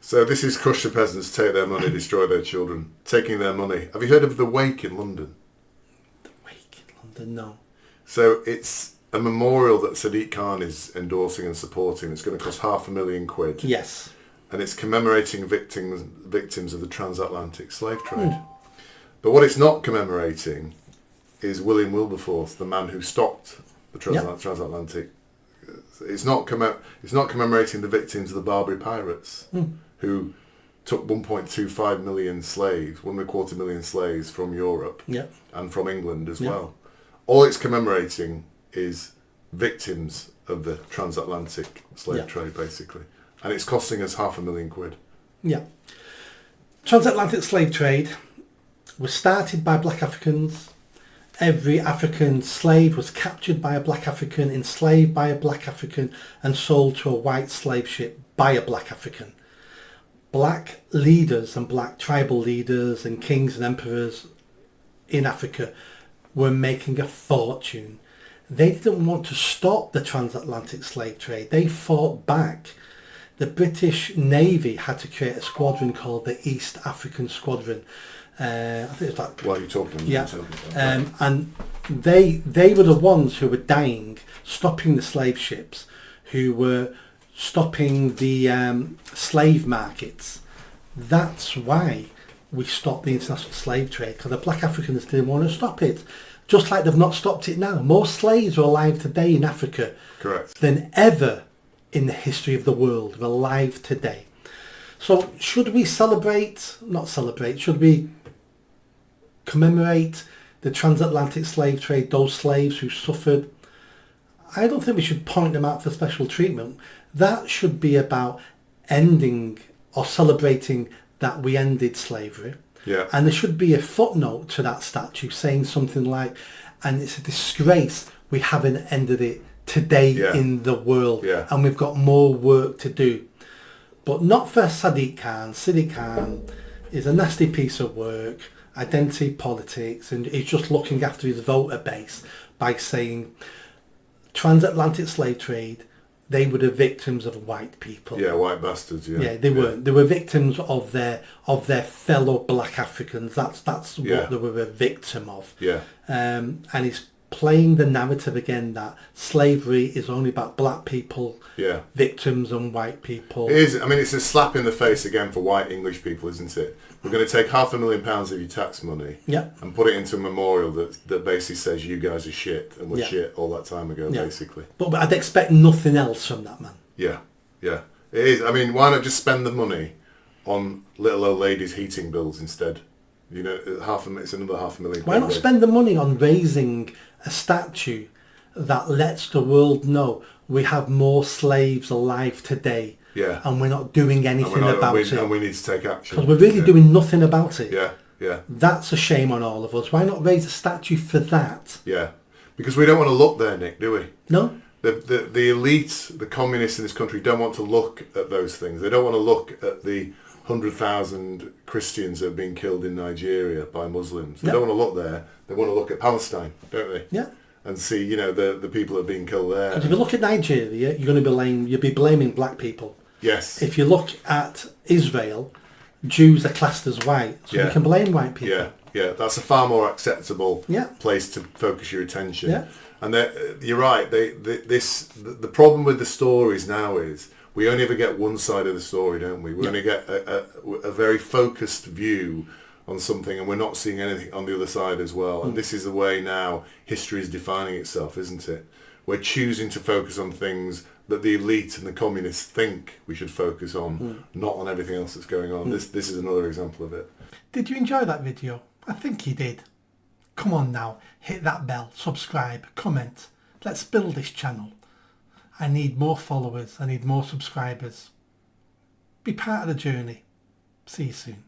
So this is crush the peasants, take their money, destroy their children, taking their money. Have you heard of the Wake in London? The Wake in London, no. So it's a memorial that Sadiq Khan is endorsing and supporting. It's going to cost £500,000. Yes. And it's commemorating victims of the transatlantic slave trade. But what it's not commemorating is William Wilberforce, the man who stopped the transatlantic. It's not commemorating the victims of the Barbary pirates who took 1.25 million slaves, 1.25 million slaves from Europe and from England as well. All it's commemorating is victims of the transatlantic slave trade, basically. And it's costing us £500,000. Yeah. Transatlantic slave trade was started by black Africans. Every African slave was captured by a black African, enslaved by a black African, and sold to a white slave ship by a black African. Black leaders and black tribal leaders and kings and emperors in Africa were making a fortune. They didn't want to stop the transatlantic slave trade. They fought back. The British Navy had to create a squadron called the East African Squadron. I think it's like... While you're talking. Yeah. And they were the ones who were dying, stopping the slave ships, who were stopping the slave markets. That's why we stopped the international slave trade, because the black Africans didn't want to stop it. Just like they've not stopped it now. More slaves are alive today in Africa than ever in the history of the world. Are alive today. So should we should we commemorate the transatlantic slave trade, those slaves who suffered? I don't think we should point them out for special treatment. That should be about ending or celebrating that we ended slavery. Yeah. And there should be a footnote to that statue saying something like, and it's a disgrace we haven't ended it today in the world, and we've got more work to do. But not for Sadiq Khan. Sadiq Khan is a nasty piece of work, identity politics, and he's just looking after his voter base by saying transatlantic slave trade, they were the victims of white people. Yeah, white bastards. Yeah, yeah, they were. They were victims of their fellow black Africans. That's what they were a victim of. Yeah. And he's playing the narrative again that slavery is only about black people, victims, and white people. It is. I mean, it's a slap in the face again for white English people, isn't it? We're going to take £500,000 of your tax money and put it into a memorial that basically says you guys are shit and we're shit all that time ago, basically. But I'd expect nothing else from that man. Yeah, yeah. It is. I mean, why not just spend the money on little old ladies' heating bills instead? You know, it's another £500,000. Why not spend the money on raising a statue that lets the world know we have more slaves alive today, and we're not doing anything about it, and we need to take action because we're really doing nothing about it. Yeah. That's a shame on all of us. Why not raise a statue for that? Yeah, because we don't want to look there, Nick, do we? No. The elite, the communists in this country don't want to look at those things. They don't want to look at the 100,000 Christians that have been killed in Nigeria by Muslims. They don't want to look there. They want to look at Palestine, don't they? Yeah. And see, you know, the people that have been killed there. Because if you look at Nigeria, you'll be blaming black people. Yes. If you look at Israel, Jews are classed as white, so you can blame white people. Yeah. That's a far more acceptable place to focus your attention. Yeah. And you're right. The problem with the stories now is we only ever get one side of the story, don't we? We only get a very focused view on something, and we're not seeing anything on the other side as well. And this is the way now history is defining itself, isn't it? We're choosing to focus on things that the elite and the communists think we should focus on, not on everything else that's going on. This is another example of it. Did you enjoy that video? I think you did. Come on now, hit that bell, subscribe, comment. Let's build this channel. I need more followers, I need more subscribers. Be part of the journey. See you soon.